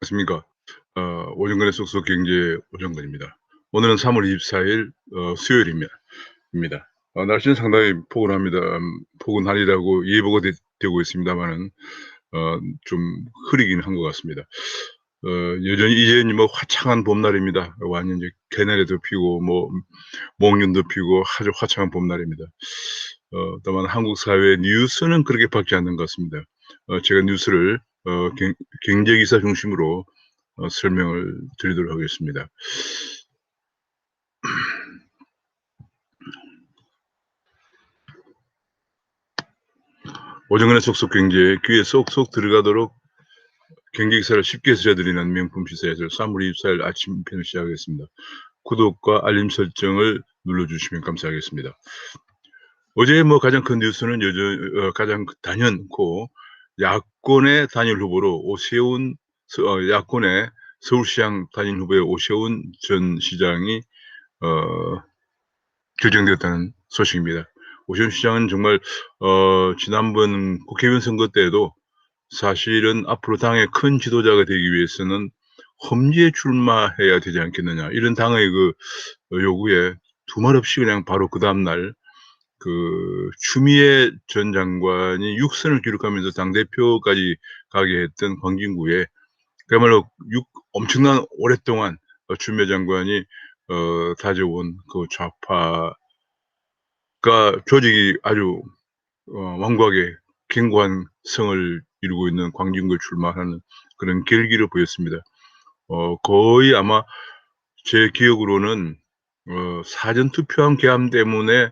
안녕하십니까. 오정근의 쏙쏙 경제 오정근입니다. 오늘은 3월 24일 수요일입니다. 날씨는 상당히 포근합니다. 포근하리라고 예보가 되고 있습니다만은 좀 흐리긴 한 것 같습니다. 여전히 이제는 뭐 화창한 봄날입니다. 완전 이제 개나리도 피고 뭐 목련도 피고 아주 화창한 봄날입니다. 다만 한국 사회의 뉴스는 그렇게 밝지 않는 것 같습니다. 제가 뉴스를 경제 기사 중심으로 설명을 드리도록 하겠습니다. 오정근의 속속 경제 귀에 쏙쏙 들어가도록 경제 기사를 쉽게 들려드리는 명품 시사에서 3월 24일 아침편을 시작하겠습니다. 구독과 알림 설정을 눌러주시면 감사하겠습니다. 어제 뭐 가장 큰 뉴스는 가장 단연코 야권의 단일 후보로 야권의 서울시장 단일 후보의 오세훈 전 시장이 결정되었다는 소식입니다. 오세훈 시장은 정말 지난번 국회의원 선거 때에도 사실은 앞으로 당의 큰 지도자가 되기 위해서는 험지에 출마해야 되지 않겠느냐, 이런 당의 그 요구에 두말 없이 그냥 바로 그 다음날 추미애 전 장관이 6선을 기록하면서 당대표까지 가게 했던 광진구에 그야말로 엄청난 오랫동안 추미애 장관이 다져온 그 좌파가 조직이 아주 완고하게 견고한 성을 이루고 있는 광진구에 출마하는 그런 결기를 보였습니다. 거의 아마 제 기억으로는 사전 투표한 개함 때문에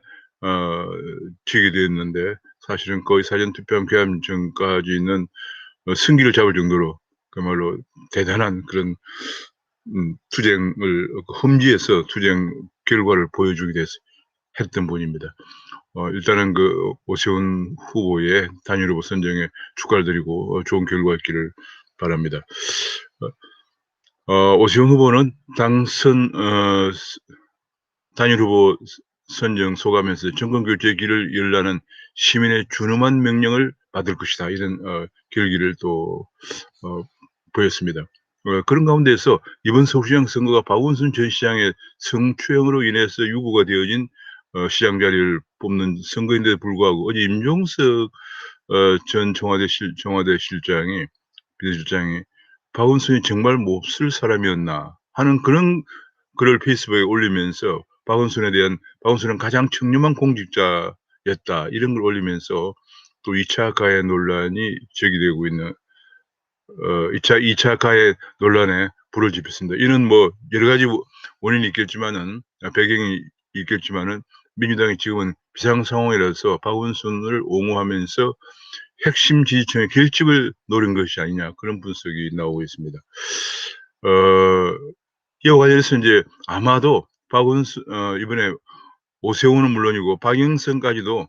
지게 되었는데, 사실은 거의 사전 투표한 개함 전까지는 승기를 잡을 정도로 그야말로 대단한 그런 투쟁을 험지에서 투쟁 결과를 보여주게 했던 분입니다. 일단은 그 오세훈 후보의 단일 후보 선정에 축하를 드리고 좋은 결과 있기를 바랍니다. 오세훈 후보는 당선 단일 후보 선정 소감에서 정권 교체의 길을 열라는 시민의 준엄한 명령을 받을 것이다, 이런 결기를 또 보였습니다. 그런 가운데서 이번 서울시장 선거가 박원순 전 시장의 성추행으로 인해서 유고가 되어진 시장 자리를 뽑는 선거인데도 불구하고 어제 임종석 전 청와대 실장이 비서실장이 박원순이 정말 몹쓸 사람이었나 하는 그런 글을 페이스북에 올리면서 박원순은 가장 청렴한 공직자였다, 이런 걸 올리면서 또 2차 가해 논란이 제기되고 있는 2차 가해 논란에 불을 지폈습니다. 이는 뭐 여러 가지 원인이 있겠지만은, 배경이 있겠지만은, 민주당이 지금은 비상 상황이라서 박원순을 옹호하면서 핵심 지지층의 결집을 노린 것이 아니냐, 그런 분석이 나오고 있습니다. 이와 관련해서 이제 아마도 이번에 오세훈은 물론이고 박영선까지도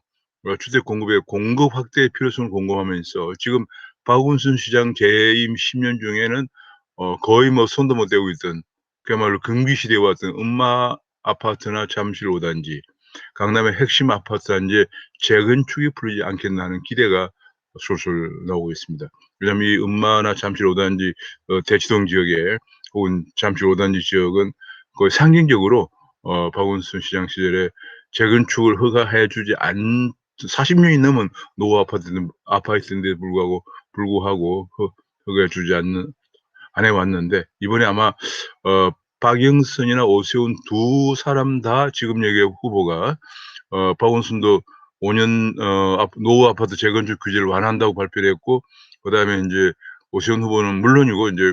주택 공급의 공급 확대의 필요성을 공감하면서 지금 박원순 시장 재임 10년 중에는 거의 뭐 손도 못 대고 있던, 그야말로 금기시대에 왔던 음마 아파트나 잠실 5단지, 강남의 핵심 아파트 단지의 재건축이 풀리지 않겠나 하는 기대가 솔솔 나오고 있습니다. 왜냐하면 이 음마나 잠실 5단지 대치동 지역에 혹은 잠실 5단지 지역은 거의 상징적으로 박원순 시장 시절에 재건축을 허가해 주지 40년이 넘은 노후 아파트인데 불구하고 허가해 주지 안 해왔는데, 이번에 아마 박영선이나 오세훈 두 사람 다 지금 여기에 후보가 박원순도 5년 노후 아파트 재건축 규제를 완화한다고 발표를 했고, 그다음에 이제 오세훈 후보는 물론이고 이제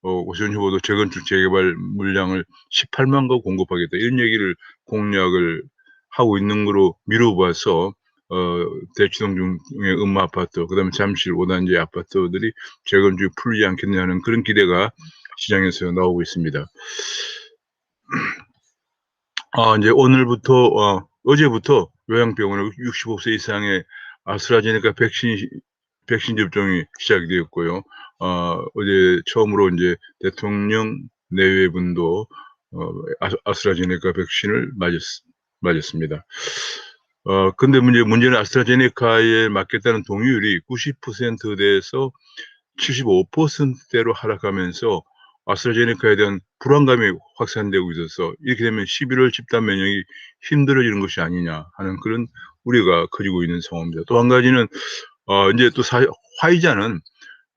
오세훈 후보도 재건축 재개발 물량을 18만 거 공급하겠다, 이런 얘기를 공약을 하고 있는 거로 미뤄봐서 대치동 중의 음마 아파트, 그다음에 잠실 5단지 아파트들이 재건축이 풀리지 않겠냐는 그런 기대가 시장에서 나오고 있습니다. 이제 어제부터 요양병원은 65세 이상의 아스트라제네카 백신 접종이 시작되었고요. 어제 처음으로 이제 대통령 내외분도 아스트라제네카 백신을 맞았습니다. 근데 문제는 아스트라제네카에 맞겠다는 동의율이 90%대에서 75%대로 하락하면서 아스트라제네카에 대한 불안감이 확산되고 있어서 이렇게 되면 11월 집단 면역이 힘들어지는 것이 아니냐 하는 그런 우려가 커지고 있는 상황입니다. 또 한 가지는 인제 또 화이자는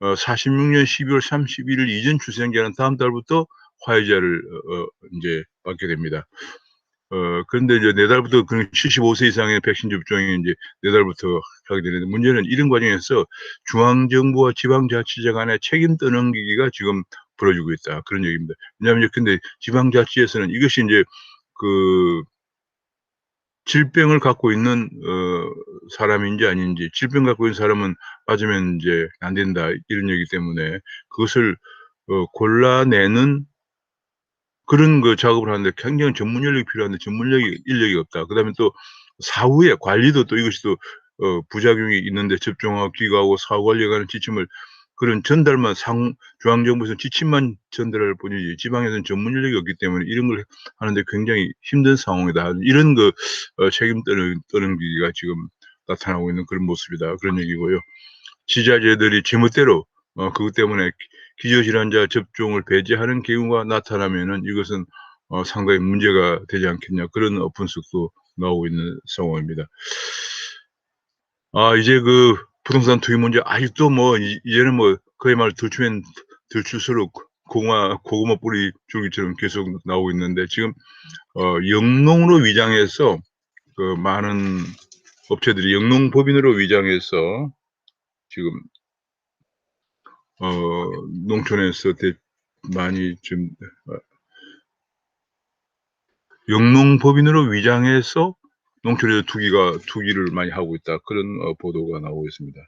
46년 12월 31일 이전 출생자는 다음 달부터 화이자를 인제 맞게 됩니다. 그런데 이제 내달부터 그 75세 이상의 백신 접종이 인제 내달부터 하게 되는데, 문제는 이런 과정에서 중앙정부와 지방자치제 간의 책임 떠넘기기가 지금 벌어지고 있다, 그런 얘기입니다. 왜냐하면 근데 지방자치에서는 이것이 인제 그 질병을 갖고 있는 사람인지 아닌지, 질병 갖고 있는 사람은 맞으면 인제 안 된다, 이런 얘기 때문에 그것을 골라내는 그런 작업을 하는데 굉장히 전문 인력이 필요한데 전문 인력이 없다. 그다음에 또 사후에 관리도 또 이것이 또 부작용이 있는데, 접종하고 귀가하고 사후 관리에 관한 지침을 그런 전달만 중앙정부에서는 지침만 전달할 뿐이지 지방에서는 전문 인력이 없기 때문에 이런 걸 하는데 굉장히 힘든 상황이다. 이런 책임 떠넘기기가 지금 나타나고 있는 그런 모습이다, 그런 얘기고요. 지자체들이 제멋대로 그것 때문에 기저질환자 접종을 배제하는 경우가 나타나면은 이것은 상당히 문제가 되지 않겠냐, 그런 분석도 나오고 있는 상황입니다. 이제 부동산 투기 문제 아직도 이제는 그야말로 들추면 들출수록 고구마 뿌리 줄기처럼 계속 나오고 있는데, 지금 영농으로 위장해서 많은 업체들이 영농법인으로 위장해서 지금 농촌에서 많이 좀 영농법인으로 위장해서 농촌에서 투기를 많이 하고 있다, 그런 보도가 나오고 있습니다.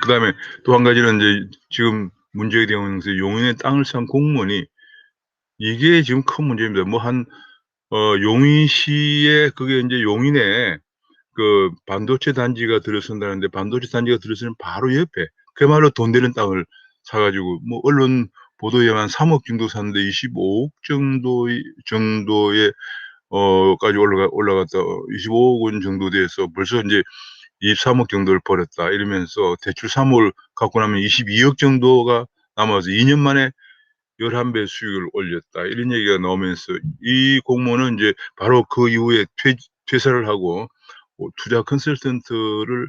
그다음에 또 한 가지는 이제 지금 문제가 되고 있는 것이 용인의 땅을 산 공무원이, 이게 지금 큰 문제입니다. 용인시에 그게 인제 용인에 반도체 단지가 들어선다는데, 반도체 단지가 들어서는 바로 옆에 그야말로 돈 되는 땅을 사 가지고 언론 보도에 의하면 3억 정도 샀는데 25억 정도의 까지 올라갔다 25억 원 정도 돼서 벌써 인제 23억 정도를 벌었다 이러면서 대출 3억을 갚고 나면 22억 정도가 남아서 2년 만에 11배 수익을 올렸다, 이런 얘기가 나오면서 이 공무원은 인제 바로 그 이후에 퇴사를 하고 투자 컨설턴트를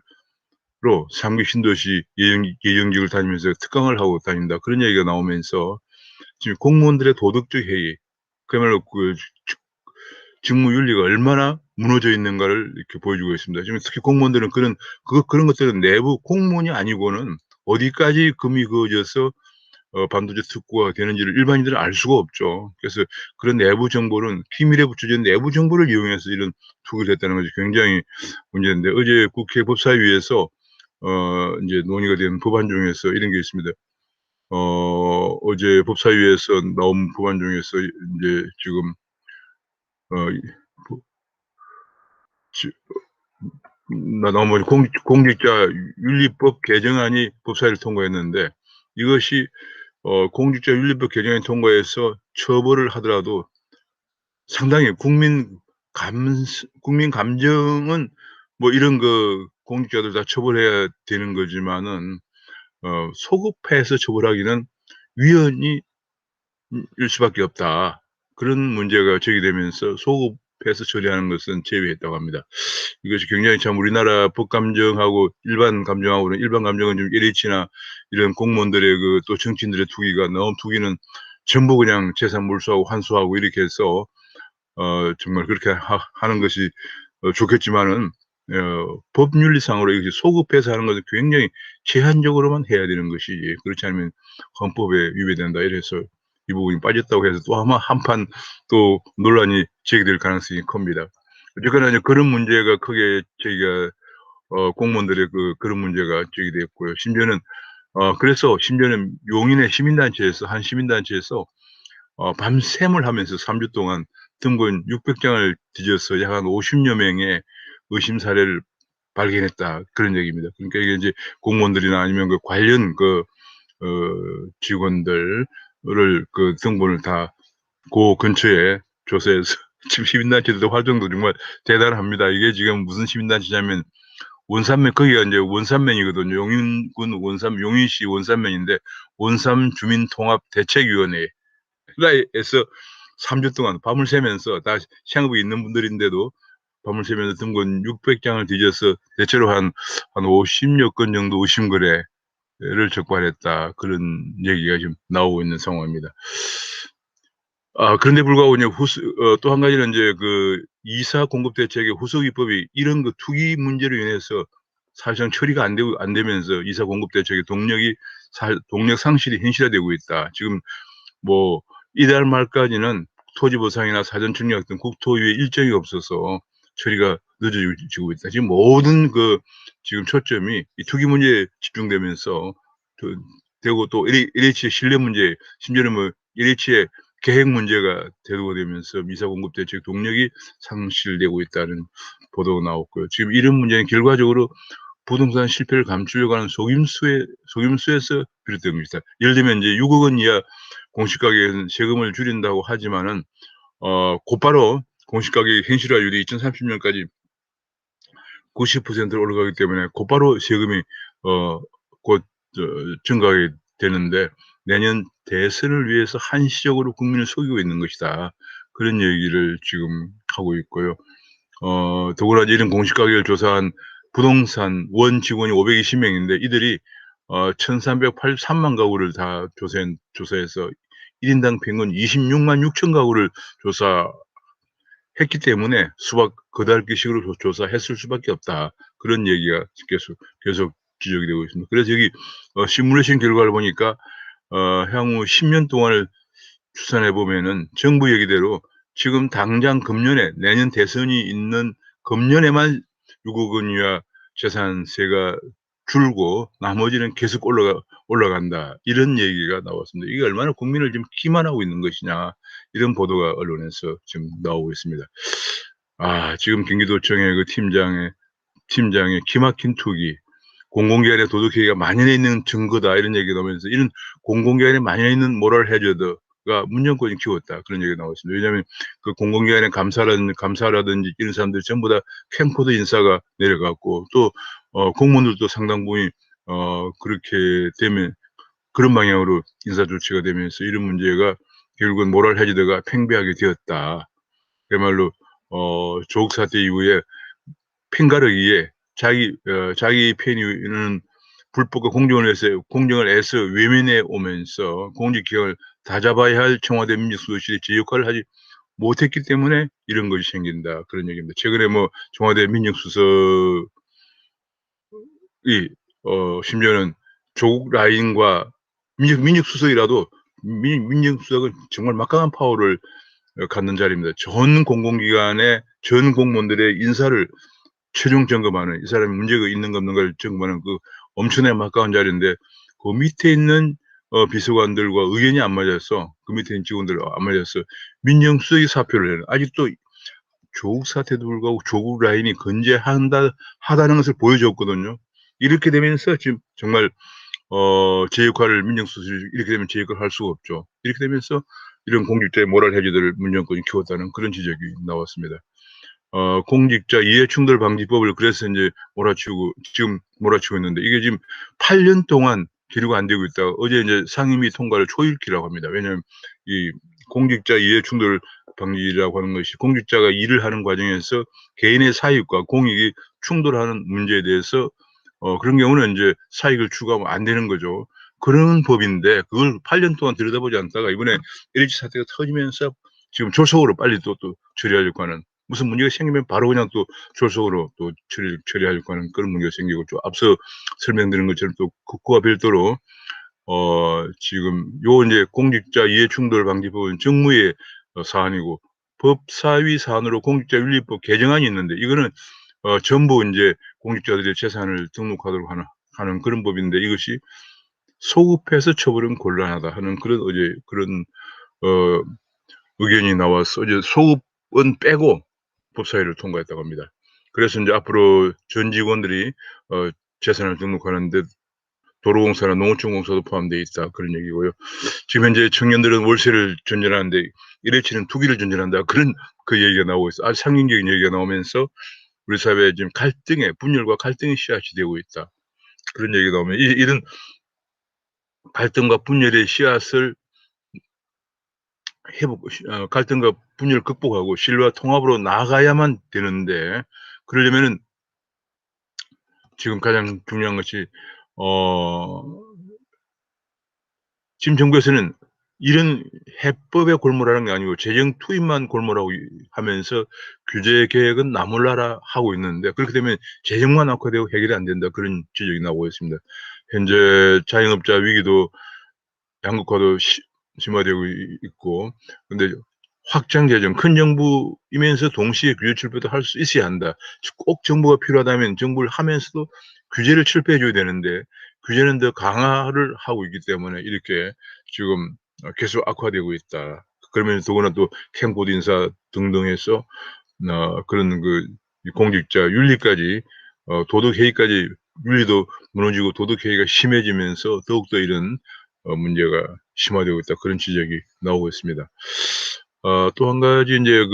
로 상기 신도시 예정직을 다니면서 특강을 하고 다닌다, 그런 얘기가 나오면서 지금 공무원들의 도덕적 해이, 그야말로 직무윤리가 얼마나 무너져 있는가를 이렇게 보여주고 있습니다. 지금 특히 공무원들은 그런 것들은 내부 공무원이 아니고는 어디까지 금이 그어져서 반도체 특구가 되는지를 일반인들은 알 수가 없죠. 그래서 그런 내부 정보는 기밀에 붙여진 내부 정보를 이용해서 이런 투기를 했다는 것이 굉장히 문제인데, 어제 국회 법사위에서 인제 논의가 된 법안 중에서 이런 게 있습니다. 어제 법사위에서 나온 법안 중에서 인제 지금 어 이 보 지 나온 공직자윤리법 개정안이 법사위를 통과했는데, 이것이 공직자윤리법 개정안이 통과해서 처벌을 하더라도 상당히 국민 감정은 이런 공직자들 다 처벌해야 되는 거지만은 소급해서 처벌하기는 위헌이 일 수밖에 없다, 그런 문제가 제기되면서 소급해서 처리하는 것은 제외했다고 합니다. 이것이 굉장히 참 우리나라 법 감정하고 일반 감정은 좀 LH나 이런 공무원들의 또 정치인들의 투기는 전부 그냥 재산 몰수하고 환수하고 이렇게 해서 정말 그렇게 하는 것이 좋겠지만은 법률리상으로 이렇게 소급해서 하는 것은 굉장히 제한적으로만 해야 되는 것이지, 그렇지 않으면 헌법에 위배된다 이래서 이 부분이 빠졌다고 해서 또 아마 한판 또 논란이 제기될 가능성이 큽니다. 어쨌거나 이제 그런 문제가 크게 저희가 공무원들의 그런 문제가 제기됐고요. 그래서 심지어는 용인의 한 시민단체에서 밤샘을 하면서 3주 동안 등본 600장을 뒤져서 약 한 50여 명의 의심 사례를 발견했다, 그런 얘기입니다. 그러니까 이게 이제 공무원들이나 아니면 관련 직원들을 등본을 다 근처에 조사해서 지금 시민단체들도 활동도 정말 대단합니다. 이게 지금 무슨 시민단체냐면 원산면 거기가 이제 원산면이거든요. 용인군 용인시 원산면인데 원삼주민통합대책위원회에서 3주 동안 밤을 새면서 다 시행업에 있는 분들인데도 밤을 새면서 등본 600장을 뒤져서 대체로 한 50여 건 정도 의심 거래를 적발했다. 그런 얘기가 지금 나오고 있는 상황입니다. 그런데 불구하고 이제 또 한 가지는 이제 그 이사 공급 대책의 후속 입법이 이런 그 투기 문제로 인해서 사실상 처리가 안 되면서 이사 공급 대책의 동력 상실이 현실화되고 있다. 지금 뭐 이달 말까지는 토지 보상이나 사전 청약 등 국토위의 일정이 없어서 처리가 늦어지고 있다. 지금 모든 그 지금 초점이 이 투기 문제에 집중되면서 되고 또 LH의 신뢰 문제, 심지어는 뭐 LH의 계획 문제가 대두가 되면서 미사 공급 대책 동력이 상실되고 있다는 보도가 나왔고요. 지금 이런 문제는 결과적으로 부동산 실패를 감추려고 하는 속임수에서 비롯된 것이다. 예를 들면 이제 6억 원 이하 공시가격에는 세금을 줄인다고 하지만은 곧바로 공시가격 현실화율이 2030년까지 90%로 올라가기 때문에 곧바로 세금이 곧 증가하게 되는데 내년 대선을 위해서 한시적으로 국민을 속이고 있는 것이다. 그런 얘기를 지금 하고 있고요. 더구나 이런 공시가격을 조사한 부동산 원 직원이 520명인데 이들이 1,383만 가구를 다 조사해서 1인당 평균 26만 6천 가구를 조사했기 때문에 거달기식으로 조사했을 수밖에 없다. 그런 얘기가 계속 지적이 되고 있습니다. 그래서 여기 시뮬레이션 결과를 보니까 향후 10년 동안을 추산해 보면은 정부 얘기대로 지금 당장 금년에 내년 대선이 있는 금년에만 6억 원 이하 재산세가 줄고 나머지는 계속 올라간다. 이런 얘기가 나왔습니다. 이게 얼마나 국민을 지금 기만하고 있는 것이냐. 이런 보도가 언론에서 지금 나오고 있습니다. 지금 경기도청의 그 팀장의 기막힌 투기, 공공기관의 도덕회의가 만연해 있는 증거다. 이런 얘기가 나오면서 이런 공공기관에 만연해 있는 모럴 해저드가 문정권이 키웠다. 그런 얘기가 나왔습니다. 왜냐하면 그 공공기관의 감사라든지 이런 사람들이 전부 다 캠코더 인사가 내려갔고 또 공무원들도 상당 부분이 그렇게 되면 그런 방향으로 인사 조치가 되면서 이런 문제가 결국은 모럴 해저드가 팽배하게 되었다. 그야말로 조국 사태 이후에 핑가르기에 자기 편의는 불법과 공정을 애써 외면해 오면서 공직기관을 다잡아야 할 청와대 민정수석실이 제 역할을 하지 못했기 때문에 이런 것이 생긴다. 그런 얘기입니다. 최근에 뭐 청와대 민정수석이 심지어는 조국 라인과 민정수석이라도 민정수석은 정말 막강한 파워를 갖는 자리입니다. 전 공공기관의 전 공무원들의 인사를 최종 점검하는 이 사람이 문제가 있는가 없는가를 점검하는 그 엄청나게 막강한 자리인데 그 밑에 있는 비서관들과 의견이 안 맞아서 그 밑에 있는 직원들과 안 맞아서 민정수석이 사표를 해요. 아직도 조국 사태도 불구하고 조국 라인이 하다는 것을 보여줬거든요. 이렇게 되면서 지금 정말 제 역할을 민정수석이 이렇게 되면 제 역할을 할 수가 없죠. 이렇게 되면서 이런 공직자의 모랄 해저들을 문정권이 키웠다는 그런 지적이 나왔습니다. 공직자 이해충돌 방지법을 그래서 이제 몰아치고 있는데 이게 지금 8년 동안 기류가 안 되고 있다가 어제 이제 상임위 통과를 초읽기라고 합니다. 왜냐하면 이 공직자 이해충돌 방지라고 하는 것이 공직자가 일을 하는 과정에서 개인의 사익과 공익이 충돌하는 문제에 대해서 그런 경우는 이제 사익을 추구하면 안 되는 거죠. 그런 법인데 그걸 8년 동안 들여다보지 않다가 이번에 LH 사태가 터지면서 지금 조속으로 빨리 또 처리하려고 하는 무슨 문제가 생기면 바로 그냥 또 졸속으로 또 처리하려고 하는 그런 문제가 생기고 좀 앞서 설명드린 것처럼 또 그와 별도로 지금 요 이제 공직자 이해충돌 방지법은 정무의 사안이고 법사위 사안으로 공직자윤리법 개정안이 있는데 이거는 전부 이제 공직자들의 재산을 등록하도록 하는 그런 법인데 이것이 소급해서 처벌은 곤란하다 하는 그런 의견이 나와서 어제 소급은 빼고 법사위를 통과했다고 합니다. 그래서 이제 앞으로 전 직원들이 재산을 등록하는데 도로공사나 농어촌공사도 포함되어 있다 그런 얘기고요. 지금 현재 청년들은 월세를 전전하는데 LH는 투기를 전전한다 그런 그 얘기가 나오고 있어. 아주 상징적인 얘기가 나오면서 우리 사회에 지금 분열과 갈등의 씨앗이 되고 있다. 그런 얘기가 나오면 이런 갈등과 분열의 씨앗을 갈등과 분열을 극복하고 신뢰와 통합으로 나아가야만 되는데, 그러려면은 지금 가장 중요한 것이 어 지금 정부에서는 이런 해법에 골몰하는 게 아니고 재정 투입만 골몰하고 하면서 규제 계획은 나몰라라 하고 있는데, 그렇게 되면 재정만 악화되고 해결이 안 된다, 그런 지적이 나오고 있습니다. 현재 자영업자 위기도 양극화도 심화되고 있고, 근데 확장 재정, 큰 정부이면서 동시에 규제 철폐도 할 수 있어야 한다. 꼭 정부가 필요하다면 정부를 하면서도 규제를 철폐해 줘야 되는데, 규제는 더 강화를 하고 있기 때문에 이렇게 지금 계속 악화되고 있다. 그러면서 더구나 또 캠코드 인사 등등 해서 그런 공직자 윤리까지, 도덕 해이까지, 윤리도 무너지고 도덕 해이가 심해지면서 더욱더 이런 문제가 심화되고 있다, 그런 지적이 나오고 있습니다. 또 한 가지 인제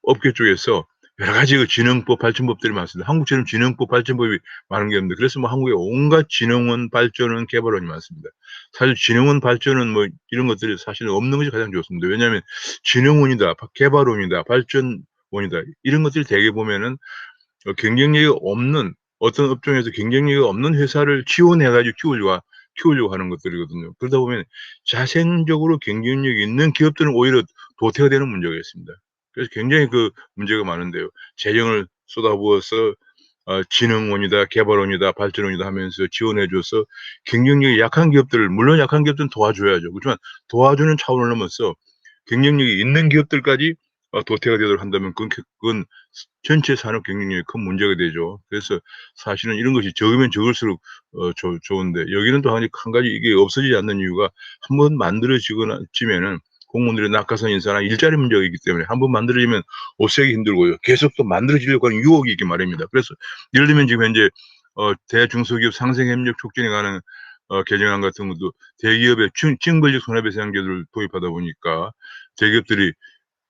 업계 쪽에서 여러 가지 진흥법, 발전법들이 많습니다. 한국처럼 진흥법, 발전법이 많은 게 없는데, 그래서 한국에 온갖 진흥원, 발전원, 개발원이 많습니다. 사실 진흥원, 발전원 이런 것들이 사실은 없는 것이 가장 좋습니다. 왜냐하면 진흥원이다, 개발원이다, 발전원이다, 이런 것들이 대개 보면은 경쟁력이 없는, 어떤 업종에서 경쟁력이 없는 회사를 지원해 가지고 키우려고 하는 것들이거든요. 그러다 보면 자생적으로 경쟁력이 있는 기업들은 오히려 도태가 되는 문제가 있습니다. 그래서 굉장히 문제가 많은데요. 재정을 쏟아부어서 진흥원이다, 개발원이다, 발전원이다 하면서 지원해 줘서 경쟁력이 약한 기업들을, 물론 약한 기업들은 도와줘야죠. 그렇지만 도와주는 차원을 넘어서 경쟁력이 있는 기업들까지 도태가 되도록 한다면 그건 전체 산업 경쟁력에 큰 문제가 되죠. 그래서 사실은 이런 것이 적으면 적을수록 좋은데, 여기는 또 한 가지 이게 없어지지 않는 이유가, 한번 지면은 공무원들의 낙하산 인사나 일자리 문제가 있기 때문에, 한번 만들어지면 없애기 힘들고요. 계속 또 만들어지려고 하는 유혹이 있기 마련입니다. 그래서 예를 들면 지금 현재 대중소기업 상생협력 촉진에 관한 개정안 같은 것도 대기업의 징벌적 손해배상 제도를 도입하다 보니까 대기업들이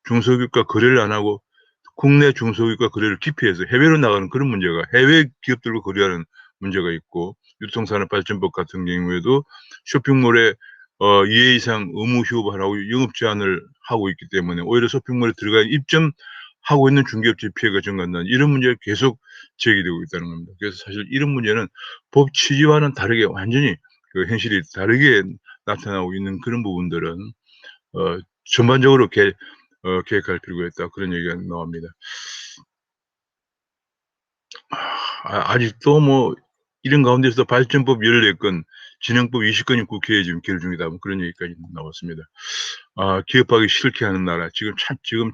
중소기업과 거래를 안 하고 국내 중소기업과 거래를 기피해서 해외로 나가는 그런 문제가, 해외 기업들과 거래하는 문제가 있고, 유통산업발전법 같은 경우에도 쇼핑몰에 2회 이상 의무 휴업을 하고 영업 제한을 하고 있기 때문에 오히려 쇼핑몰에 들어가 입점하고 있는 중개업체 피해가 증가한다는 이런 문제가 계속 제기되고 있다는 겁니다. 그래서 사실 이런 문제는 법 취지와는 다르게 완전히 현실이 다르게 나타나고 있는 그런 부분들은 전반적으로 계획할 필요가 있다, 그런 얘기가 나옵니다. 아직도 이런 가운데서 발전법 14건, 진행법 20건이 국회에 지금 계류 중이다, 그런 얘기까지 나왔습니다. 기업하기 싫게 하는 나라, 지금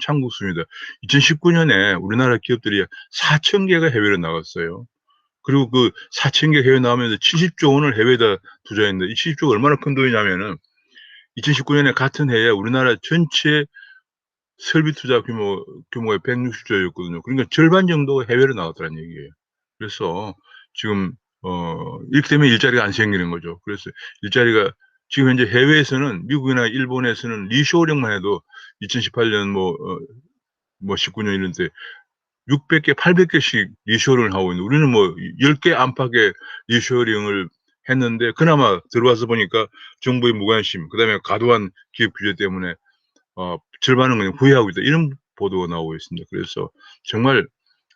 참국수입니다. 2019년에 우리나라 기업들이 4천 개가 해외로 나갔어요. 그리고 4천 개 해외 나오면서 70조 원을 해외에다 투자했는데, 이 70조가 얼마나 큰 돈이냐면은 2019년에 같은 해에 우리나라 전체 설비 투자 규모가 160조였거든요. 그러니까 절반 정도가 해외로 나갔다는 얘기예요. 그래서 지금 이렇게 되면 일자리가 안 생기는 거죠. 그래서 일자리가 지금 현재 해외에서는, 미국이나 일본에서는 리쇼어링만 해도 2018년 19년 이런 때 600개, 800개씩 리쇼어링을 하고 있는데, 우리는 10개 안팎의 리쇼어링을 했는데, 그나마 들어와서 보니까 정부의 무관심, 그다음에 과도한 기업 규제 때문에 절반은 그냥 후회하고 있다, 이런 보도가 나오고 있습니다. 그래서 정말,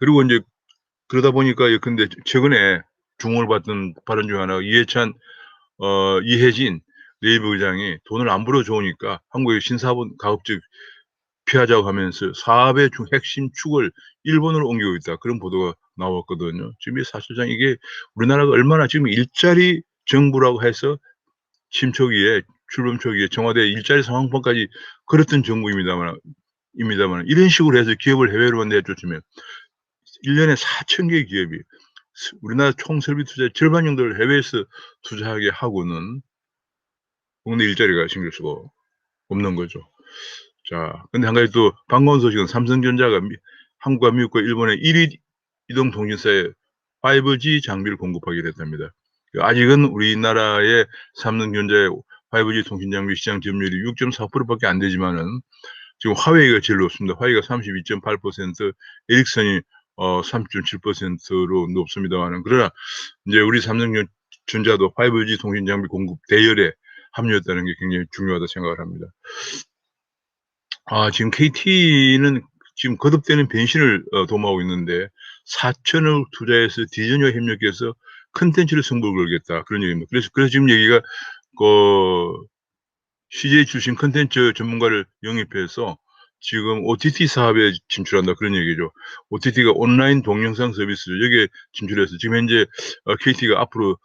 그리고 인제 그러다 보니까 근데 최근에 주목을 받던 발언 중에 하나가 이해진 네이버 의장이 돈을 안 불어 줘오니까 한국의 신사분 가급적 피하자고 하면서 사업의 핵심 축을 일본으로 옮기고 있다, 그런 보도가 나왔거든요. 지금 사실상 이게 우리나라가 얼마나 지금 일자리 정부라고 해서 출범 초기에 청와대 일자리 상황판까지 걸었던 정부입니다만, 이런 식으로 해서 기업을 해외로만 내쫓으면 1년에 4천 개의 기업이 우리나라 총 설비 투자의 절반 정도를 해외에서 투자하게 하고는 국내 일자리가 생길 수가 없는 거죠. 자, 근데 한 가지 또 반가운 소식은, 삼성전자가 한국과 미국과 일본의 1위 이동통신사에 5G 장비를 공급하게 됐답니다. 아직은 우리나라의 삼성전자의 5G 통신 장비 시장 점유율이 6.4%밖에 안 되지만은, 지금 화웨이가 제일 높습니다. 화웨이가 32.8%, 에릭슨이 30.7%로 높습니다만은, 그러나 이제 우리 삼성전자도 5G 통신 장비 공급 대열에 합류했다는 게 굉장히 중요하다 생각을 합니다. 지금 KT는 지금 거듭되는 변신을 도모하고 있는데 4천억 투자해서 디즈니와 협력해서 콘텐츠를 승부를 걸겠다, 그런 얘기입니다. 그래서 지금 얘기가 CJ 출신 콘텐츠 전문가를 영입해서 지금 OTT 사업에 진출한다, 그런 얘기죠. OTT가 온라인 동영상 서비스, 여기에 진출해서 지금 현재 KT가 앞으로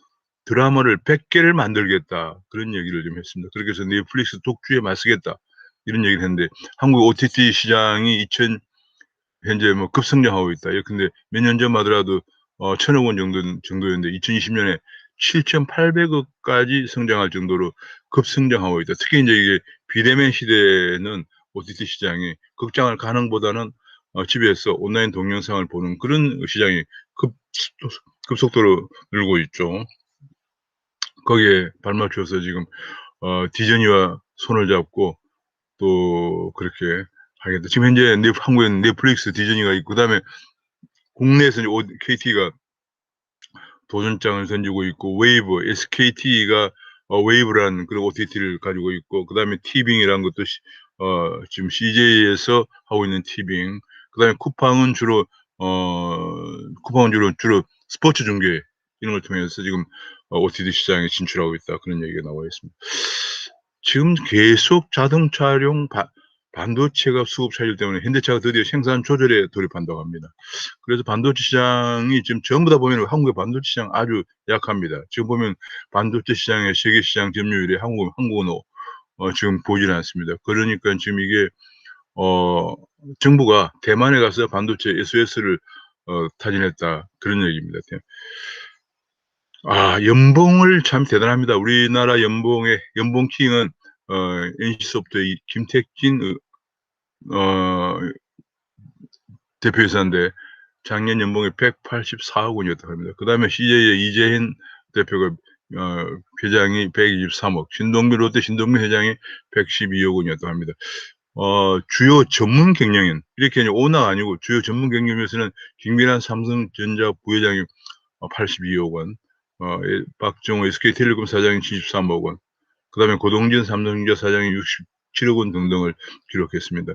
드라마를 100개를 만들겠다, 그런 얘기를 좀 했습니다. 그렇게 해서 넷플릭스 독주에 맞서겠다, 이런 얘기를 했는데, 한국 OTT 시장이 현재 뭐 급성장하고 있다. 근데 몇 년 전만 하더라도 1,000억 원 정도였는데 2020년에 7,800억까지 성장할 정도로 급성장하고 있다. 특히 이제 이게 비대면 시대에는 OTT 시장이 극장을 가능보다는 집에서 온라인 동영상을 보는 그런 시장이 급속도로 늘고 있죠. 거기에 발맞춰서 지금 디즈니와 손을 잡고 또 그렇게 하겠다. 지금 현재 한국에는 넷플릭스, 디즈니가 있고, 그다음에 국내에서 이제 KT가 도전장을 던지고 있고, 웨이브, SKT가 웨이브라는 그런 OTT를 가지고 있고, 그다음에 티빙이라는 것도 지금 CJ에서 하고 있는 티빙, 그다음에 쿠팡은 주로 스포츠 중계 이런 걸 통해서 지금 OTT 시장에 진출하고 있다, 그런 얘기가 나와 있습니다. 지금 계속 자동차용 반도체가 수급 차질 때문에 현대차가 드디어 생산 조절에 돌입한다고 합니다. 그래서 반도체 시장이 지금 전부 다 보면 한국의 반도체 시장 아주 약합니다. 지금 보면 반도체 시장의 세계 시장 점유율이 한국은 지금 보이질 않습니다. 그러니까 지금 이게 정부가 대만에 가서 반도체 SOS를 타진했다, 그런 얘기입니다. 연봉을 참 대단합니다. 우리나라 연봉 킹은 NC소프트의 김택진 대표이사인데 작년 연봉이 184억 원이었다고 합니다. 그다음에 CJ의 이재현 대표가 회장이 123억, 롯데 신동빈 회장이 112억 원이었다고 합니다. 주요 전문 경영인, 이렇게 오너가 아니고 주요 전문 경영에서는 김민환 삼성전자 부회장이 82억 원, 박정호 SK텔레콤 사장이 73억 원, 그다음에 고동진 삼성전자 사장이 67억 원 등등을 기록했습니다.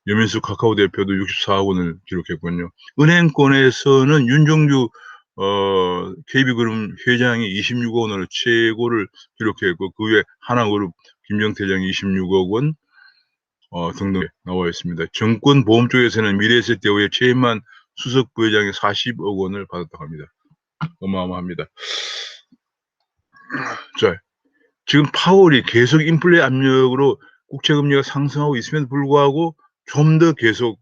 여민수 카카오 대표도 64억 원을 기록했군요. 은행권에서는 윤종규 KB그룹 회장이 26억 원으로 최고를 기록했고, 그 외에 하나그룹 김정태 회장이 26억 원 등등 나와 있습니다. 정권보험 쪽에서는 미래에셋대우의 최인만 수석 부회장이 40억 원을 받았다고 합니다. 어마어마합니다. 자, 지금 파월이 계속 인플레 압력으로 국채 금리가 상승하고 있음에도 불구하고 좀 더 계속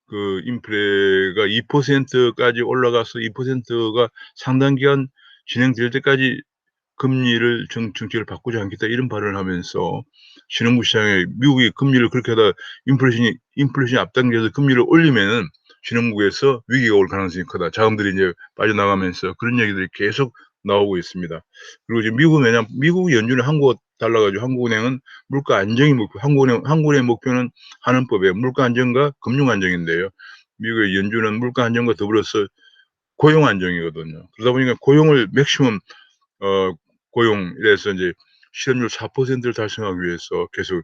그 인플레가 2%까지 올라가서 2%가 상당 기간 진행될 때까지 금리를 정책을 바꾸지 않겠다, 이런 발언을 하면서 신흥부 시장에 미국이 금리를 그렇게 하다 인플레이션이 앞당겨서 금리를 올리면은 신흥국에서 위기가 올 가능성이 크다. 자금들이 이제 빠져나가면서 그런 얘기들이 계속 나오고 있습니다. 그리고 지금 미국 연준은 한국과 달라가지고 한국은행은 물가 안정이 목표, 한국은행 목표는 한은법에 물가 안정과 금융 안정인데요. 미국의 연준은 물가 안정과 더불어서 고용 안정이거든요. 그러다 보니까 고용을 맥시멈 고용, 이래서 이제 실업률 4%를 달성하기 위해서 계속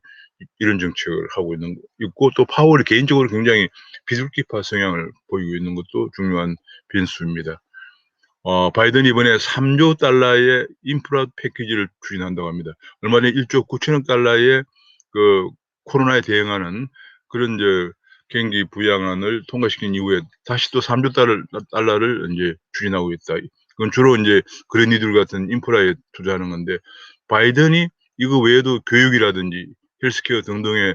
이런 정책을 하고 있고, 또 파월이 개인적으로 굉장히 비둘기파 성향을 보이고 있는 것도 중요한 변수입니다. 바이든이 이번에 3조 달러의 인프라 패키지를 추진한다고 합니다. 얼마 전에 1조 9천억 달러의 그 코로나에 대응하는 그런 경기 부양안을 통과시킨 이후에 다시 또 3조 달러를 이제 추진하고 있다. 그건 주로 이제 그랜디들 같은 인프라에 투자하는 건데, 바이든이 이거 외에도 교육이라든지 헬스케어 등등에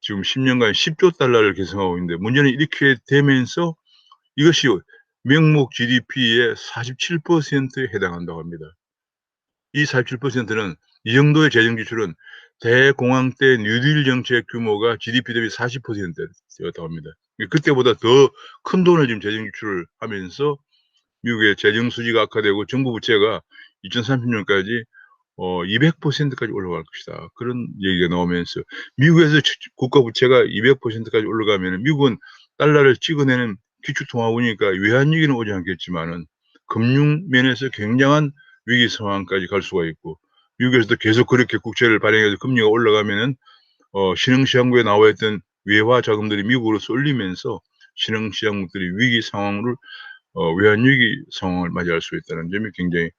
지금 10년간 10조 달러를 계승하고 있는데, 문제는 이렇게 되면서 이것이 명목 GDP의 47%에 해당한다고 합니다. 이 47%는 이 정도의 재정 지출은 대공황 때 뉴딜 정책 규모가 GDP 대비 40%였다고 합니다. 그때보다 더 큰 돈을 지금 재정 지출을 하면서 미국의 재정 수지가 악화되고 정부 부채가 2030년까지 200%까지 올라갈 것이다, 그런 얘기가 나오면서 미국에서 국가 부채가 200%까지 올라가면 미국은 달러를 찍어내는 기축통화국이니까 외환위기는 오지 않겠지만은 금융 면에서 굉장한 위기 상황까지 갈 수가 있고, 미국에서도 계속 그렇게 국채를 발행해서 금리가 올라가면은 신흥시장부에 나와 있던 외화 자금들이 미국으로 쏠리면서 신흥시장들이 위기 상황을 외환위기 상황을 맞이할 수 있다는 점이 굉장히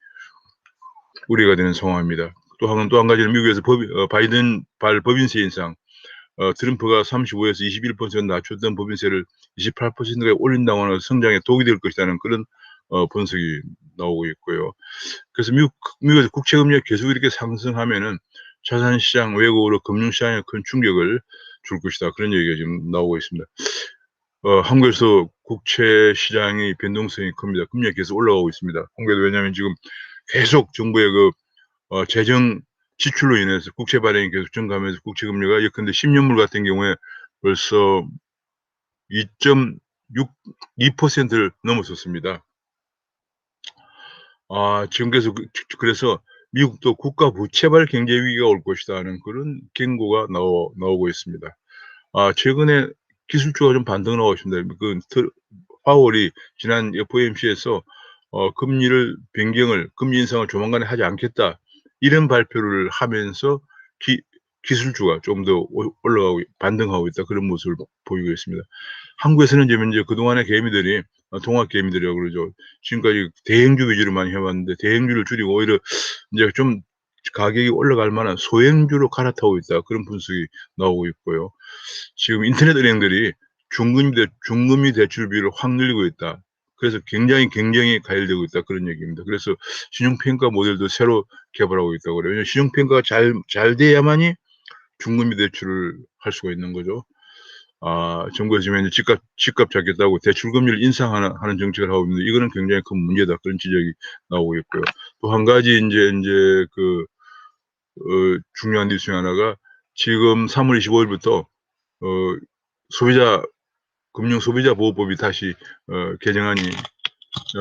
우려가 되는 상황입니다. 또 한 가지는 미국에서 바이든 법인세 인상, 트럼프가 35에서 21% 낮췄던 법인세를 28%까지 올린다고 하는 성장에 독이 될 것이라는 그런 분석이 나오고 있고요. 그래서 미국에서 국채금리가 계속 이렇게 상승하면은 자산시장, 외국으로 금융시장에 큰 충격을 줄 것이다. 그런 얘기가 지금 나오고 있습니다. 한국에서 국채 시장의 변동성이 큽니다. 금리가 계속 올라가고 있습니다. 한국에도 왜냐하면 지금 계속 정부의 재정 지출로 인해서 국채 발행이 계속 증가하면서 국채 금리가 예컨대 10년물 같은 경우에 벌써 2.62%를 넘어섰습니다. 지금 그래서 미국도 국가 부채발 경제 위기가 올 것이라는 그런 경고가 나오고 있습니다. 최근에 기술주가 좀 반등을 하고 있습니다. 파월이 지난 FOMC에서 금리 인상을 조만간에 하지 않겠다, 이런 발표를 하면서 기술주가 좀 더 올라가고 반등하고 있다, 그런 모습을 보이고 있습니다. 한국에서는 이제 그동안의 개미들이 동학 개미들이라고 그러죠. 지금까지 대형주 위주로 많이 해왔는데 대형주를 줄이고 오히려 이제 좀 가격이 올라갈 만한 소형주로 갈아타고 있다, 그런 분석이 나오고 있고요. 지금 인터넷 은행들이 중금리 대출 비율을 확 늘리고 있다. 그래서 굉장히 경쟁이 가열되고 있다, 그런 얘기입니다. 그래서 신용평가 모델도 새로 개발하고 있다고 그래요. 왜냐하면 신용평가가 잘 돼야만이 중금리 대출을 할 수가 있는 거죠. 정부에서 지금 집값 잡겠다고 대출 금리를 인상하는 정책을 하고 있는데 이거는 굉장히 큰 문제다, 그런 지적이 나오고 있고요. 또 한 가지 이제 중요한 뉴스 중에 하나가 지금 3월 25일부터 금융소비자보호법이 다시 개정안이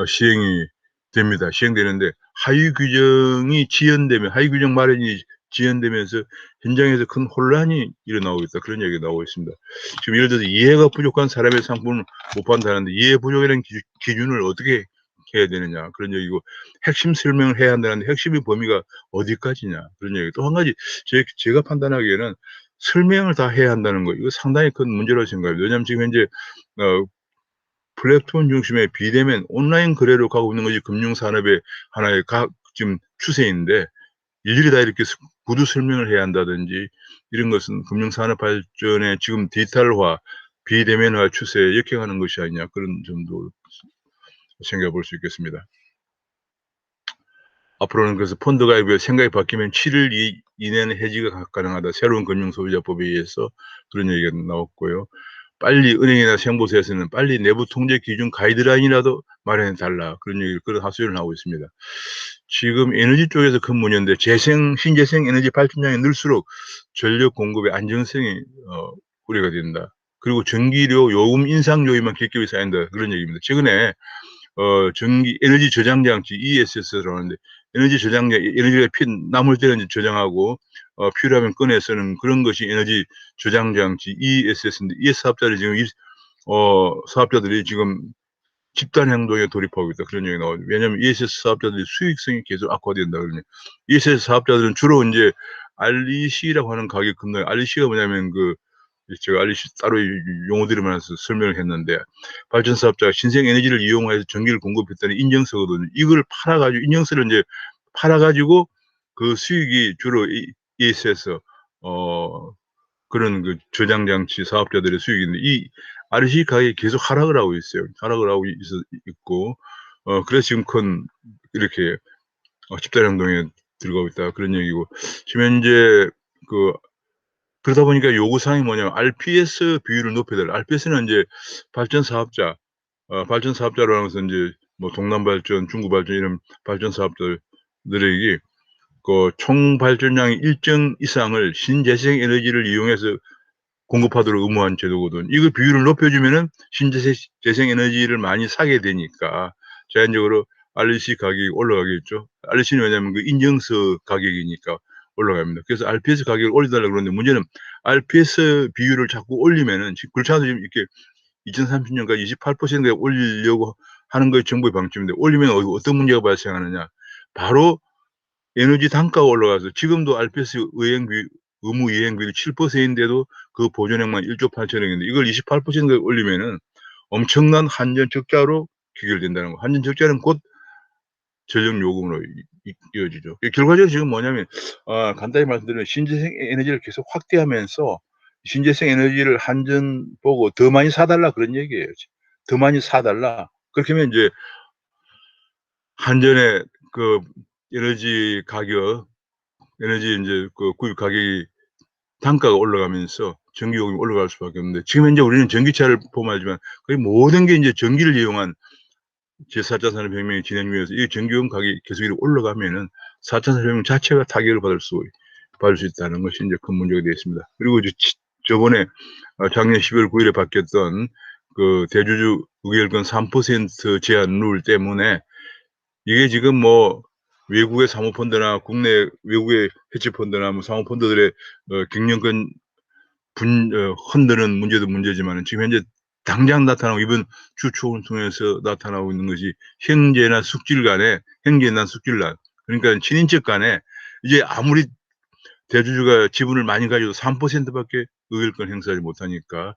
시행이 됩니다. 시행되는데 하위 규정 마련이 지연되면서 현장에서 큰 혼란이 일어나고 있다, 그런 얘기가 나오고 있습니다. 지금 예를 들어서 이해가 부족한 사람의 상품을 못 판다는데 이해 부족이라는 기준을 어떻게 해야 되느냐, 그런 얘기고, 핵심 설명을 해야 한다는데 핵심의 범위가 어디까지냐, 그런 얘기. 또 한 가지 제가 판단하기에는 설명을 다 해야 한다는 거, 이거 상당히 큰 문제라고 생각합니다. 왜냐하면 지금 현재 플랫폼 중심의 비대면 온라인 거래로 가고 있는 것이 금융산업의 하나의 지금 추세인데, 일일이 다 이렇게 구두 설명을 해야 한다든지 이런 것은 금융산업 발전의 지금 디지털화, 비대면화 추세에 역행하는 것이 아니냐, 그런 점도 생각해 볼 수 있겠습니다. 앞으로는 그래서 펀드 가입에 생각이 바뀌면 7일 이내는 해지가 가능하다, 새로운 금융소비자법에 의해서, 그런 얘기가 나왔고요. 빨리 은행이나 생보사에서는 빨리 내부 통제 기준 가이드라인이라도 마련해 달라, 그런 하소연을 하고 있습니다. 지금 에너지 쪽에서 큰 문제인데 신재생 에너지 발전량이 늘수록 전력 공급의 안정성이 우려가 된다. 그리고 전기료 요금 인상 요인만 겹겹이 쌓인다, 그런 얘기입니다. 최근에 에너지 저장 장치 ESS라고 하는데, 에너지가 남을 때는 이제 저장하고 필요하면 꺼내 쓰는 그런 것이 에너지 저장 장치 ESS인데, 이 사업자들이 지금 집단 행동에 돌입하고 있다, 그런 얘기가 나오죠. 왜냐하면 ESS 사업자들이 수익성이 계속 악화된다, 그러니 ESS 사업자들은 주로 이제 REC라고 하는 가격 급락. REC가 뭐냐면 제가 REC 따로 용어들을 많아서 설명을 했는데, 발전 사업자가 신생 에너지를 이용해서 전기를 공급했다는 인증서거든요. 이걸 인증서를 이제 팔아가지고 그 수익이 주로 ESS 그런 저장 장치 사업자들의 수익인데, 이 REC 가격이 계속 하락을 하고 있어요. 있고, 그래서 지금 이렇게 집단 행동에 들어가고 있다, 그런 얘기고, 지금 현재 그러다 보니까 요구사항이 뭐냐면 RPS 비율을 높여야 돼요. RPS는 이제 발전 사업자라는 것은 이제 뭐 동남발전, 중구발전 이런 발전 사업자들에게 총 발전량의 일정 이상을 신재생 에너지를 이용해서 공급하도록 의무한 제도거든. 이거 비율을 높여주면은 신재생 에너지를 많이 사게 되니까 자연적으로 REC 가격이 올라가겠죠. REC는 왜냐하면 인증서 가격이니까 올라갑니다. 그래서 RPS 가격을 올려달라고 그러는데, 문제는 RPS 비율을 자꾸 올리면은, 그렇지 않아도 지금 이렇게 2030년까지 28%에 올리려고 하는 것이 정부의 방침인데, 올리면 어떤 문제가 발생하느냐. 바로 에너지 단가가 올라가서 지금도 RPS 의무 이행비율이 7%인데도 그 보존액만 1조 8천억인데, 이걸 28%에 올리면은 엄청난 한전 적자로 귀결된다는 거. 한전 적자는 곧 전력 요금으로 이어지죠. 결과적으로 지금 뭐냐면, 간단히 말씀드리면 신재생 에너지를 계속 확대하면서 신재생 에너지를 한전 보고 더 많이 사달라 그런 얘기예요. 더 많이 사달라. 그렇게 하면 이제 한전의 그 에너지 가격, 에너지 이제 그 구입 가격이 단가가 올라가면서 전기 요금이 올라갈 수밖에 없는데, 지금 현재 우리는 전기차를 포함하지만 거의 모든 게 이제 전기를 이용한 제4차 산업혁명이 진행 중에서 이 전기요금 가격이 계속 이렇게 올라가면은 4차 산업혁명 자체가 타격을 받을 수 있다는 것이 이제 큰 문제가 되어 있습니다. 그리고 이제 저번에 작년 12월 9일에 바뀌었던 그 대주주 의결권 3% 제한 룰 때문에 이게 지금 뭐 외국의 사모펀드나 국내 외국의 헤지펀드나 뭐 사모펀드들의 경영권 흔드는 문제도 문제지만, 지금 현재 당장 나타나고 이번 주 초를 통해서 나타나고 있는 것이 형제나 숙질 간에, 형제나 숙질난, 그러니까 친인척 간에 이제 아무리 대주주가 지분을 많이 가지고 3%밖에 의결권 행사하지 못하니까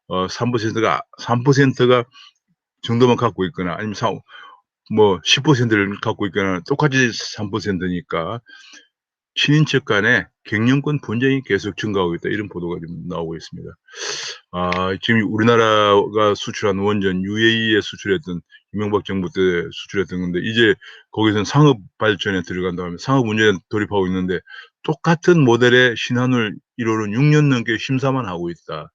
3%가 정도만 갖고 있거나 아니면 10%를 갖고 있거나 똑같이 3%니까 친인척 간에 경영권 분쟁이 계속 증가하고 있다, 이런 보도가 지금 나오고 있습니다. 지금 우리나라가 수출한 원전 UAE에 수출했던, 이명박 정부 때 수출했던 건데, 이제 거기서는 상업 발전에 들어간 다음에 상업 운전에 돌입하고 있는데, 똑같은 모델의 신한울 1호는 6년 넘게 심사만 하고 있다.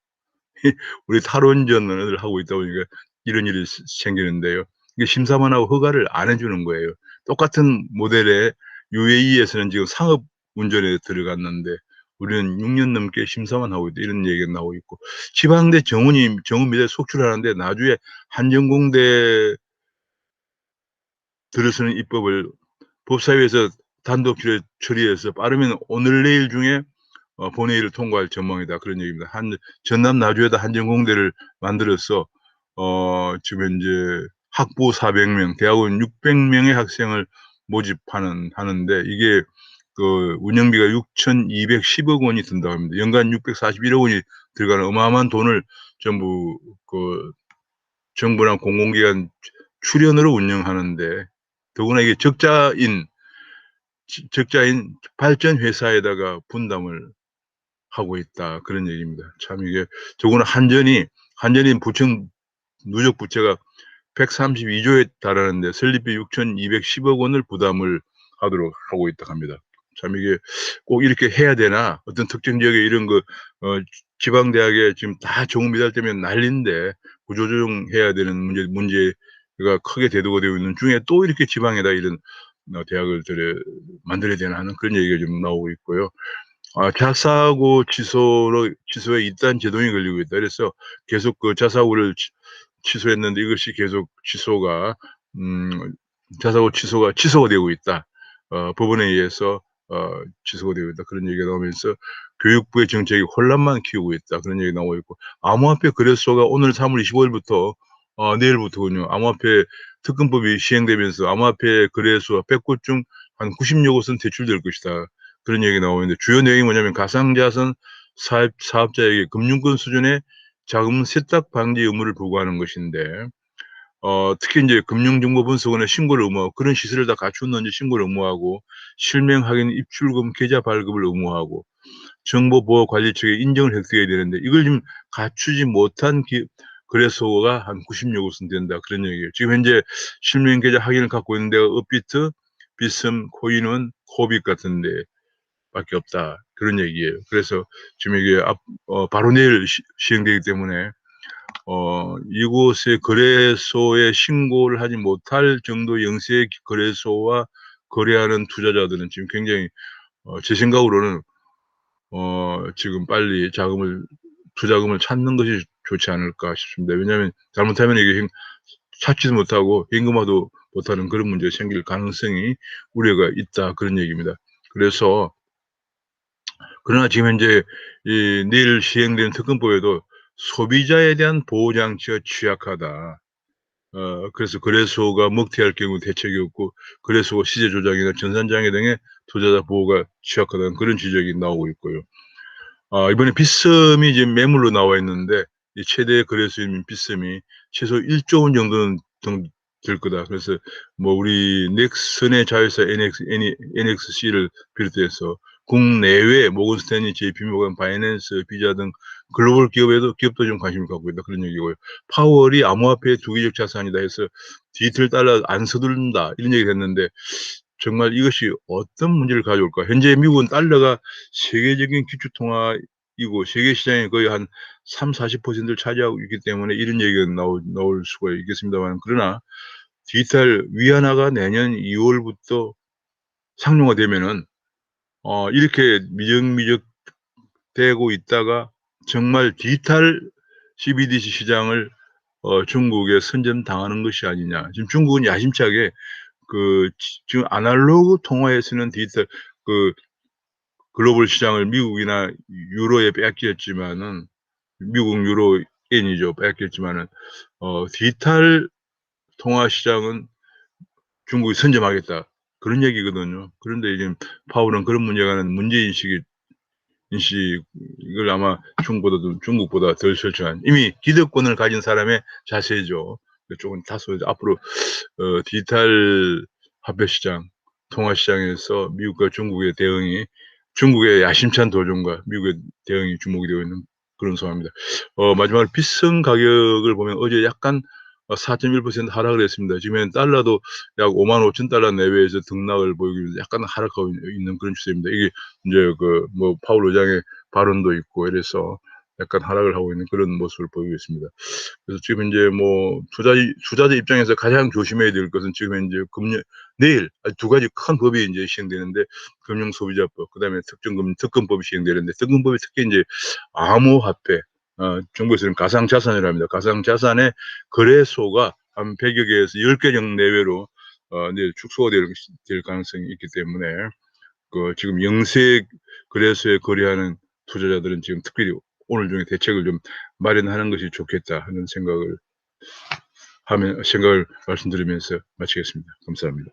우리 탈원전을 하고 있다 보니까 이런 일이 생기는데요. 이게 심사만 하고 허가를 안 해주는 거예요. 똑같은 모델의 UAE에서는 지금 상업 운전에 들어갔는데 우리는 6년 넘게 심사만 하고 있다, 이런 얘기가 나오고 있고, 지방대 정은미대 속출하는데 나중에 한전공대 들어서는 입법을 법사위에서 단독 처리해서 빠르면 오늘 내일 중에 본회의를 통과할 전망이다, 그런 얘기입니다. 전남 나주에다 한전공대를 만들어서 지금 이제 학부 400명, 대학원 600명의 학생을 하는데, 이게 그 운영비가 6,210억 원이 든다고 합니다. 연간 641억 원이 들어가는 어마어마한 돈을 전부 그 정부나 공공기관 출연으로 운영하는데, 더구나 이게 적자인 발전 회사에다가 분담을 하고 있다, 그런 얘기입니다. 참 이게, 더구나 한전이 부천 누적 부채가 132조에 달하는데 설립비 6,210억 원을 부담을 하도록 하고 있다 합니다. 참 이게 꼭 이렇게 해야 되나? 어떤 특정 지역에 이런 지방 대학에 지금 다 좋은 미달 때문에 난리인데 구조조정해야 되는 문제가 크게 대두가 되고 있는 중에 또 이렇게 지방에다 이런 대학을 만들어야 되나 하는 그런 얘기가 좀 나오고 있고요. 자사고 취소에 이단 제동이 걸리고 있다. 그래서 계속 그 자사고를 취소했는데 이것이 계속 자사고 취소가 되고 있다. 법원에 의해서 취소가 되고 있다, 그런 얘기가 나오면서 교육부의 정책이 혼란만 키우고 있다, 그런 얘기가 나오고 있고, 암호화폐 거래소가 오늘 3월 25일부터 내일부터군요. 암호화폐 특검법이 시행되면서 암호화폐 거래소 100곳 중 한 90여 곳은 대출될 것이다, 그런 얘기가 나오고 있는데, 주요 내용이 뭐냐면 가상자산 사업자에게 금융권 수준의 자금 세탁 방지 의무를 부과하는 것인데, 특히 이제 금융정보분석원에 신고를 의무하고, 그런 시설을 다 갖추었는지 신고를 의무하고, 실명 확인 입출금 계좌 발급을 의무하고, 정보보호관리 측의 인정을 획득해야 되는데 이걸 지금 갖추지 못한 거래소가 한 90여 곳은 된다, 그런 얘기예요. 지금 현재 실명 계좌 확인을 갖고 있는 데가 업비트, 비썸, 코인원, 코빅 같은 데밖에 없다, 그런 얘기예요. 그래서 지금 이게 바로 내일 시행되기 때문에 이곳의 거래소에 신고를 하지 못할 정도 영세의 거래소와 거래하는 투자자들은 지금 굉장히 제 생각으로는 지금 빨리 투자금을 찾는 것이 좋지 않을까 싶습니다. 왜냐하면 잘못하면 이게 찾지도 못하고 현금화도 못하는 그런 문제가 생길 가능성이 우려가 있다, 그런 얘기입니다. 그러나 지금 현재 내일 시행되는 특검법에도 소비자에 대한 보호 장치가 취약하다. 그래서 거래소가 먹튀할 경우 대책이 없고 거래소 시세 조작이나 전산장애 등의 투자자 보호가 취약하다는 그런 지적이 나오고 있고요. 이번에 빗썸이 지금 매물로 나와 있는데 이 최대 거래소인 빗썸이 최소 1조 원 정도는 될 거다. 그래서 뭐 우리 넥슨의 자회사 NXC를 비롯해서 국내외 모건스탠리, JP모건, 바이낸스, 비자 등 글로벌 기업도 좀 관심을 갖고 있다. 그런 얘기고요. 파월이 암호화폐의 투기적 자산이다 해서 디지털 달러 안 서두른다. 이런 얘기를 했는데 정말 이것이 어떤 문제를 가져올까? 현재 미국은 달러가 세계적인 기축통화이고 세계 시장의 거의 한 30~40%를 차지하고 있기 때문에 이런 얘기가 나올 수가 있겠습니다만, 그러나 디지털 위안화가 내년 2월부터 상용화되면은 이렇게 미적미적 되고 있다가 정말 디지털 CBDC 시장을 중국에 선점당하는 것이 아니냐. 지금 중국은 야심차게 지금 아날로그 통화에서는 디지털 글로벌 시장을 미국이나 유로에 뺏겼지만은, 미국 유로엔이죠. 뺏겼지만은 디지털 통화 시장은 중국이 선점하겠다. 그런 얘기거든요. 그런데 이제 파월은 그런 인식을 아마 중국보다 덜 설정한, 이미 기득권을 가진 사람의 자세죠. 그쪽은 다소 앞으로 디지털 화폐 시장, 통화 시장에서 미국과 중국의 야심찬 도전과 미국의 대응이 주목이 되고 있는 그런 상황입니다. 마지막으로 빗썸 가격을 보면 어제 약간 4.1% 하락을 했습니다. 지금 달러도 약 55,000달러 내외에서 등락을 보이고 약간 하락하고 있는 그런 추세입니다. 이게 이제 뭐 파월 의장의 발언도 있고 이래서 약간 하락을 하고 있는 그런 모습을 보이고 있습니다. 그래서 지금 이제 뭐 투자자 입장에서 가장 조심해야 될 것은 지금 이제 내일 두 가지 큰 법이 이제 시행되는데, 금융소비자법, 그다음에 특검법이 시행되는데, 특검법이 특히 이제 암호화폐, 정부에서는 가상자산이라고 합니다. 가상자산의 거래소가 한 100여 개에서 10개 정도 내외로 이제 축소가 될 가능성이 있기 때문에 지금 영세 거래소에 거래하는 투자자들은 지금 특별히 오늘 중에 대책을 좀 마련하는 것이 좋겠다 하는 생각을 말씀드리면서 마치겠습니다. 감사합니다.